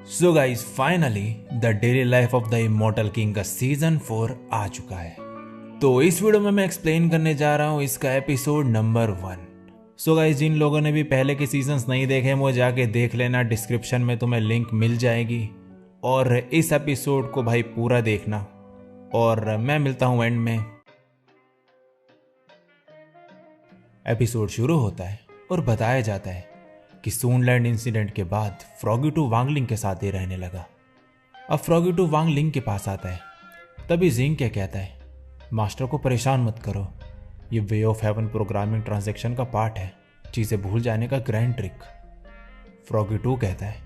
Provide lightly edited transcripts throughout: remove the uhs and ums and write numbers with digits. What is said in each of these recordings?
So guys finally the daily life of the immortal king का season 4 आ चुका है। तो इस वीडियो में मैं एक्सप्लेन करने जा रहा हूँ इसका एपिसोड नंबर 1। सो गाइस जिन लोगों ने भी पहले के सीजन्स नहीं देखे वो जाके देख लेना, डिस्क्रिप्शन में तुम्हें लिंक मिल जाएगी। और इस एपिसोड को भाई पूरा देखना और मैं मिलता हूँ एंड में। एपिसोड शुरू होता है और बताया जाता है कि सूनलैंड इंसिडेंट के बाद फ्रॉगी टू वांगलिंग के साथ ही रहने लगा। अब फ्रॉगी टू वांगलिंग के पास आता है, तभी जिंग क्या कहता है, मास्टर को परेशान मत करो, ये वे ऑफ हेवन प्रोग्रामिंग ट्रांजैक्शन का पार्ट है, चीजें भूल जाने का ग्रैंड ट्रिक। फ्रॉगी टू कहता है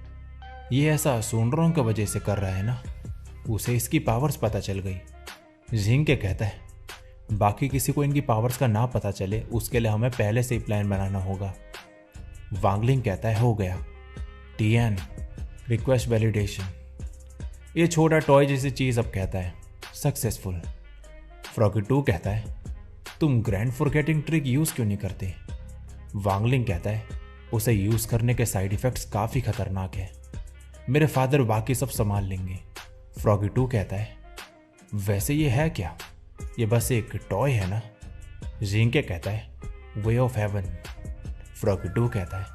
ये ऐसा सूनरोंग की वजह से कर रहा है ना, उसे इसकी पावर्स पता चल गई। जिंग क्या कहता है बाकी किसी को इनकी पावर्स का ना पता चले उसके लिए हमें पहले से ही प्लान बनाना होगा। वांगलिंग कहता है हो गया। टीएन रिक्वेस्ट वैलिडेशन, ये छोटा टॉय जैसी चीज अब कहता है सक्सेसफुल। फ्रॉगी टू कहता है तुम ग्रैंड फॉरगेटिंग ट्रिक यूज क्यों नहीं करते। वांगलिंग कहता है उसे यूज करने के साइड इफेक्ट्स काफी खतरनाक है, मेरे फादर बाकी सब संभाल लेंगे। फ्रॉगी टू कहता है वैसे ये है क्या, ये बस एक टॉय है ना। जिंग क्या कहता है वे ऑफ हेवन। फ्रॉगी टू कहता है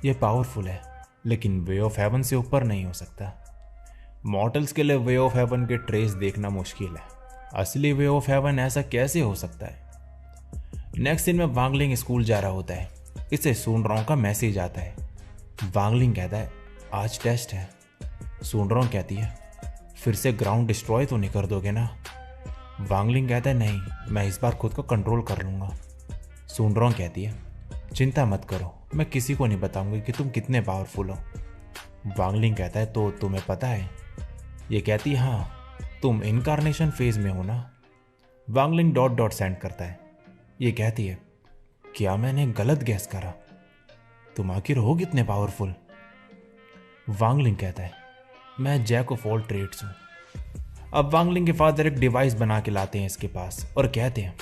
ये पावरफुल है लेकिन वे ऑफ हेवन से ऊपर नहीं हो सकता। मॉर्टल्स के लिए वे ऑफ हेवन के ट्रेस देखना मुश्किल है, असली वे ऑफ हेवन ऐसा कैसे हो सकता है। नेक्स्ट सीन में वांगलिंग स्कूल जा रहा होता है, इसे सूनरोंग का मैसेज आता है। वांगलिंग कहता है आज टेस्ट है। सूनरोंग कहती है फिर से ग्राउंड डिस्ट्रॉय तो नहीं कर दोगे ना। वांगलिंग कहता है नहीं, मैं इस बार खुद को कंट्रोल कर लूंगा। सूनरोंग कहती है चिंता मत करो, मैं किसी को नहीं बताऊंगी कि तुम कितने पावरफुल हो। वांगलिंग कहता है तो तुम्हें पता है। ये कहती है हाँ, तुम इनकारनेशन फेज में हो ना। वांगलिंग डॉट डॉट सेंड करता है। ये कहती है क्या मैंने गलत गैस करा, तुम आखिर हो कितने पावरफुल। वांगलिंग कहता है मैं जैक ऑफ ऑल ट्रेड्स हूं। अब वांगलिंग के फादर एक डिवाइस बना के लाते हैं इसके पास और कहते हैं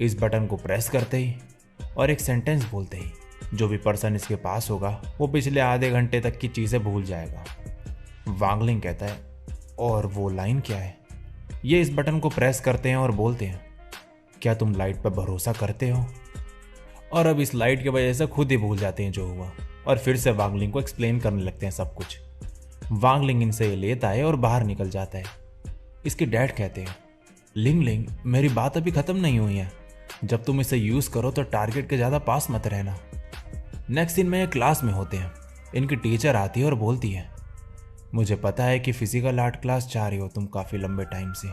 इस बटन को प्रेस करते ही और एक सेंटेंस बोलते ही जो भी पर्सन इसके पास होगा वो पिछले आधे घंटे तक की चीजें भूल जाएगा। वांगलिंग कहता है और वो लाइन क्या है। ये इस बटन को प्रेस करते हैं और बोलते हैं क्या तुम लाइट पर भरोसा करते हो। और अब इस लाइट की वजह से खुद ही भूल जाते हैं जो हुआ और फिर से वांगलिंग को एक्सप्लेन करने लगते हैं सब कुछ। वांगलिंग इनसे ये लेता है और बाहर निकल जाता है। इसके डैड कहते हैं लिंग लिंग मेरी बात अभी खत्म नहीं हुई है, जब तुम इसे यूज करो तो टारगेट के ज्यादा पास मत रहना। नेक्स्ट दिन में ये क्लास में होते हैं, इनकी टीचर आती है और बोलती है मुझे पता है कि फिजिकल आर्ट क्लास चाह रही हो तुम काफी लंबे टाइम से।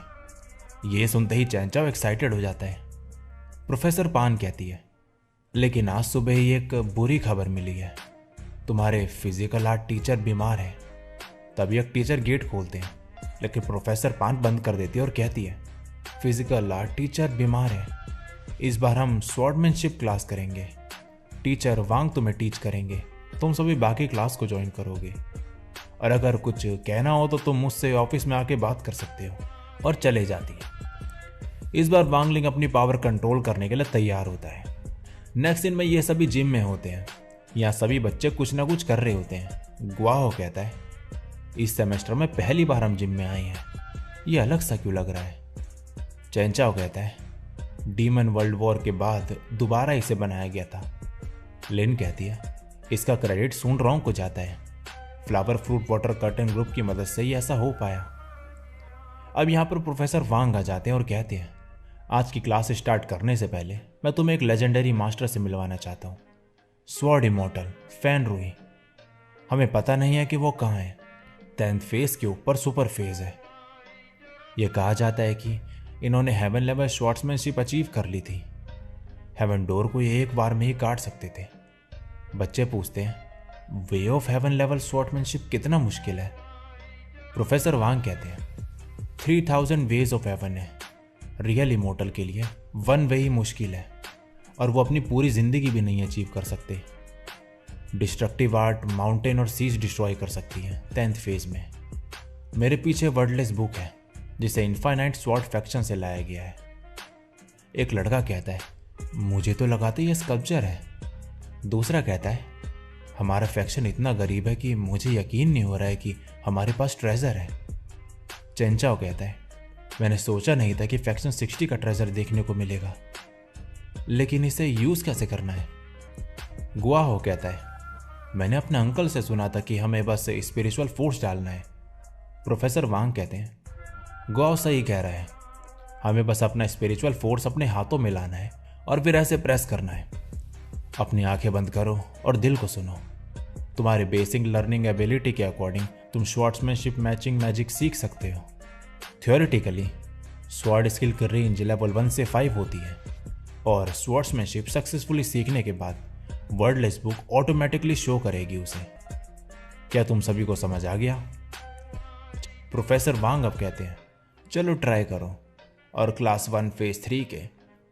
ये सुनते ही चैनचाओ एक्साइटेड हो जाता है। प्रोफेसर पान कहती है लेकिन आज सुबह ही एक बुरी खबर मिली है, तुम्हारे फिजिकल आर्ट टीचर बीमार है। तभी एक टीचर गेट खोलते हैं लेकिन प्रोफेसर पान बंद कर देती है और कहती है फिजिकल आर्ट टीचर बीमार है, इस बार हम स्वॉर्डमैनशिप क्लास करेंगे, टीचर वांग तुम्हें टीच करेंगे, तुम सभी बाकी क्लास को ज्वाइन करोगे और अगर कुछ कहना हो तो तुम मुझसे ऑफिस में आके बात कर सकते हो। और चले जाती है। इस बार वांगलिंग अपनी पावर कंट्रोल करने के लिए तैयार होता है। नेक्स्ट दिन में ये सभी जिम में होते हैं, यहाँ सभी बच्चे कुछ ना कुछ कर रहे होते हैं। गुआहो कहता है इस सेमेस्टर में पहली बार हम जिम में आए हैं, ये अलग सा क्यों लग रहा है। चैनचाओ कहता है डीमन वर्ल्ड वॉर के बाद दोबारा इसे बनाया गया था। लिन कहती है इसका क्रेडिट सूनरोंग को जाता है, flower fruit water curtain group की मदद से ही ऐसा हो पाया। अब यहाँ पर प्रोफेसर वांग आ जाते हैं और कहते हैं आज की क्लास स्टार्ट करने से पहले मैं तुम्हें एक लेजेंडरी मास्टर से मिलवाना चाहता हूँ, स्वॉर्ड इमॉर्टल फैन रूई। हमें पता नहीं है कि वो कहाँ है, 10th फेज के ऊपर सुपर फेज है। यह कहा जाता है कि इन्होंने हेवन लेवल स्वॉर्ड्समैनशिप अचीव कर ली थी, हेवन डोर को ये एक बार में ही काट सकते थे। बच्चे पूछते हैं वे ऑफ हेवन लेवल स्वॉर्ड्समैनशिप कितना मुश्किल है। प्रोफेसर वांग कहते हैं 3000 वेज ऑफ हेवन है, रियल इमोर्टल के लिए 1 वे ही मुश्किल है और वो अपनी पूरी जिंदगी भी नहीं अचीव कर सकते। डिस्ट्रक्टिव आर्ट माउंटेन और सीज डिस्ट्रॉय कर सकती है 10th फेज में। मेरे पीछे वर्डलेस बुक है जिसे इनफाइनाइट स्वॉर्ड फैक्शन से लाया गया है। एक लड़का कहता है मुझे तो लगाता ये स्कल्पचर है। दूसरा कहता है हमारा फैक्शन इतना गरीब है कि मुझे यकीन नहीं हो रहा है कि हमारे पास ट्रेजर है। चेंचाओ कहता है, मैंने सोचा नहीं था कि फैक्शन 60 का ट्रेजर देखने को मिलेगा, लेकिन इसे यूज कैसे करना है? गुआहो कहता है, मैंने अपने अंकल से सुना था कि हमें बस स्पिरिचुअल फोर्स डालना है। प्रोफेसर वांग कहते हैं, गुआहो सही कह रहा है, हमें बस अपना स्पिरिचुअल फोर्स अपने हाथों में लाना है और फिर ऐसे प्रेस करना है। अपनी आंखें बंद करो और दिल को सुनो। तुम्हारे बेसिक लर्निंग एबिलिटी के अकॉर्डिंग तुम स्वॉर्ड्समैनशिप मैचिंग मैजिक सीख सकते हो। थियोरेटिकली स्वॉर्ड स्किल की रेंज लेवल 1 से 5 होती है और स्वॉर्ड्समैनशिप सक्सेसफुली सीखने के बाद वर्डलेस बुक ऑटोमेटिकली शो करेगी उसे। क्या तुम सभी को समझ आ गया? प्रोफेसर वांग अब कहते हैं, चलो ट्राई करो, और क्लास 1 फेज 3 के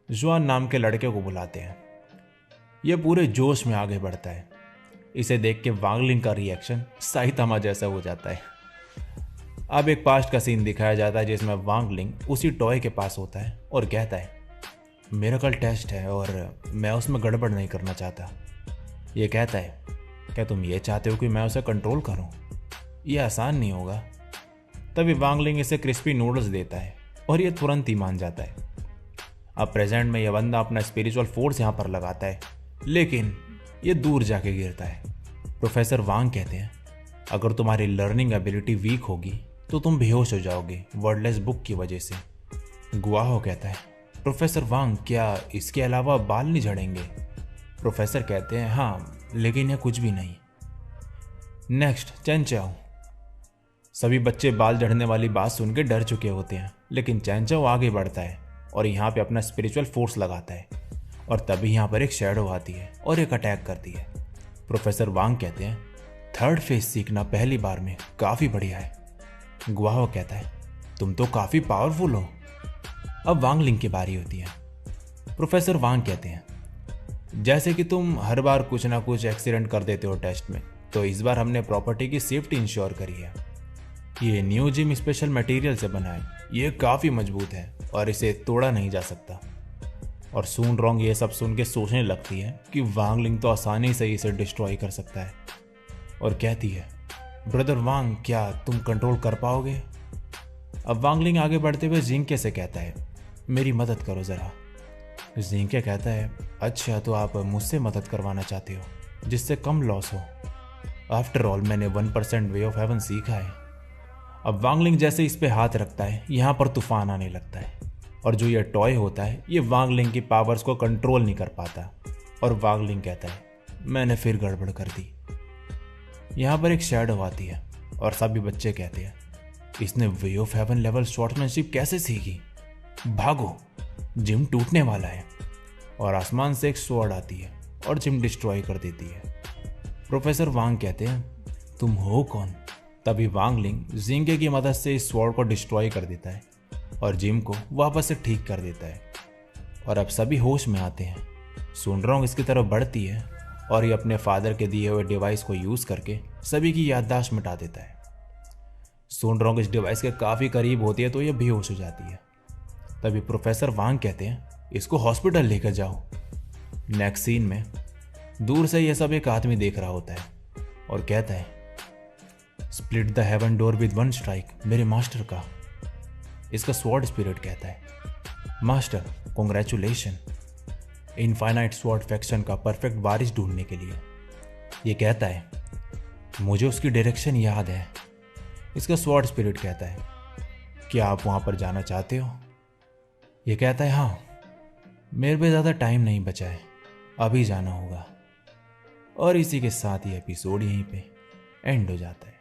जुआन नाम के लड़के को बुलाते हैं। यह पूरे जोश में आगे बढ़ता है। इसे देख के वांगलिंग का रिएक्शन साइतामा जैसा हो जाता है। अब एक पास्ट का सीन दिखाया जाता है जिसमें वांगलिंग उसी टॉय के पास होता है और कहता है, मेरा कल टेस्ट है और मैं उसमें गड़बड़ नहीं करना चाहता। ये कहता है, क्या तुम ये चाहते हो कि मैं उसे कंट्रोल करूं? यह आसान नहीं होगा। तभी वांगलिंग इसे क्रिस्पी नूडल्स देता है और यह तुरंत ही मान जाता है। अब प्रेजेंट में यह बंदा अपना स्पिरिचुअल फोर्स यहाँ पर लगाता है, लेकिन यह दूर जाके गिरता है। प्रोफेसर वांग कहते हैं, अगर तुम्हारी लर्निंग एबिलिटी वीक होगी तो तुम बेहोश हो जाओगे वर्डलेस बुक की वजह से। गुआहो कहता है, प्रोफेसर वांग क्या इसके अलावा बाल नहीं झड़ेंगे? प्रोफेसर कहते हैं, हाँ, लेकिन यह कुछ भी नहीं। नेक्स्ट, चेंचाओ। सभी बच्चे बाल झड़ने वाली बात सुन के डर चुके होते हैं, लेकिन चेंचाओ आगे बढ़ता है और यहाँ पे अपना स्पिरिचुअल फोर्स लगाता है और तभी यहाँ पर एक शैडो आती है और एक अटैक करती है। प्रोफेसर वांग कहते हैं, थर्ड फेज सीखना पहली बार में काफी बढ़िया है। गुआहो कहता है, तुम तो काफी पावरफुल हो। अब वांगलिंग की बारी होती है। प्रोफेसर वांग कहते हैं, जैसे कि तुम हर बार कुछ ना कुछ एक्सीडेंट कर देते हो टेस्ट में, तो इस बार हमने प्रॉपर्टी की सेफ्टी इंश्योर करी है। ये न्यू जिम स्पेशल मटेरियल से बना है, ये काफी मजबूत है और इसे तोड़ा नहीं जा सकता। और सून रोंग ये सब सुन के सोचने लगती है कि वांगलिंग तो आसानी से इसे डिस्ट्रॉय कर सकता है और कहती है, ब्रदर वांग, क्या तुम कंट्रोल कर पाओगे? अब वांगलिंग आगे बढ़ते हुए जिंके से कहता है, मेरी मदद करो जरा। जिंके कहता है, अच्छा, तो आप मुझसे मदद करवाना चाहते हो जिससे कम लॉस हो। आफ्टर ऑल मैंने 1% वे ऑफ हेवन सीखा है। अब वांगलिंग जैसे इस पे हाथ रखता है, यहाँ पर तूफान आने लगता है और जो ये टॉय होता है ये वांगलिंग की पावर्स को कंट्रोल नहीं कर पाता और वांगलिंग कहता है, मैंने फिर गड़बड़ कर दी। यहाँ पर एक शैडो आती है और सभी बच्चे कहते हैं, इसने वे ऑफ हेवन लेवल स्वॉर्ड्समैनशिप कैसे सीखी? भागो, जिम टूटने वाला है। और आसमान से एक स्वॉर्ड आती है और जिम डिस्ट्रॉय कर देती है। प्रोफेसर वांग कहते हैं, तुम हो कौन? तभी वांगलिंग जिंगे की मदद से इस स्वॉर्ड को डिस्ट्रॉय कर देता है और जिम को वापस से ठीक कर देता है और अब सभी होश में आते हैं। सुनरोंग इसकी तरफ बढ़ती है और ये अपने फादर के दिए हुए डिवाइस को यूज करके सभी की याददाश्त मिटा देता है। सुनरोंग इस डिवाइस के काफी करीब होती है तो यह बेहोश हो जाती है। तभी प्रोफेसर वांग कहते हैं, इसको हॉस्पिटल लेकर जाओ। नेक्स्ट सीन में दूर से यह सब एक आदमी देख रहा होता है और कहता है, split the heaven door with 1 strike, मेरे मास्टर का। इसका स्वॉर्ड स्पिरिट कहता है, master congratulation infinite sword faction का परफेक्ट वारिस ढूंढने के लिए। यह कहता है, मुझे उसकी डायरेक्शन याद है। इसका स्वॉर्ड स्पिरिट कहता है, क्या आप वहां पर जाना चाहते हो? यह कहता है, हाँ, मेरे पे ज़्यादा टाइम नहीं बचा है, अभी जाना होगा। और इसी के साथ ही एपिसोड यहीं पे एंड हो जाता है।